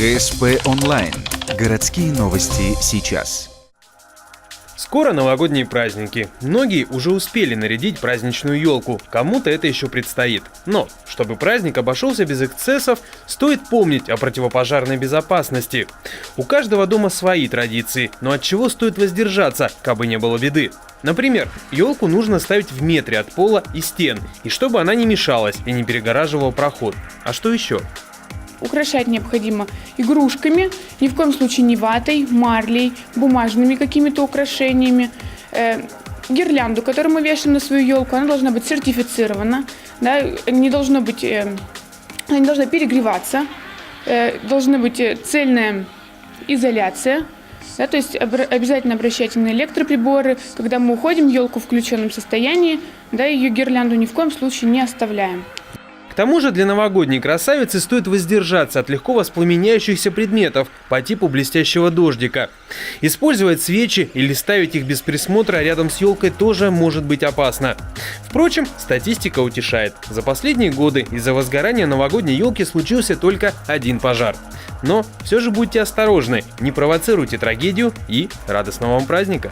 ГСП онлайн. Городские новости сейчас. Скоро новогодние праздники. Многие уже успели нарядить праздничную елку, кому-то это еще предстоит. Но, чтобы праздник обошелся без эксцессов, стоит помнить о противопожарной безопасности. У каждого дома свои традиции, но от чего стоит воздержаться, кабы не было беды. Например, елку нужно ставить в метре от пола и стен, и чтобы она не мешалась и не перегораживала проход. А что еще? Украшать необходимо игрушками, ни в коем случае не ватой, марлей, бумажными какими-то украшениями. Гирлянду, которую мы вешаем на свою елку, она должна быть сертифицирована, да, не должна перегреваться, должна быть цельная изоляция. Да, то есть обязательно обращайте на электроприборы. Когда мы уходим, елку в включенном состоянии, да, ее гирлянду ни в коем случае не оставляем. К тому же для новогодней красавицы стоит воздержаться от легко воспламеняющихся предметов по типу блестящего дождика. Использовать свечи или ставить их без присмотра рядом с елкой тоже может быть опасно. Впрочем, статистика утешает. За последние годы из-за возгорания новогодней елки случился только один пожар. Но все же будьте осторожны, не провоцируйте трагедию и радостного вам праздника!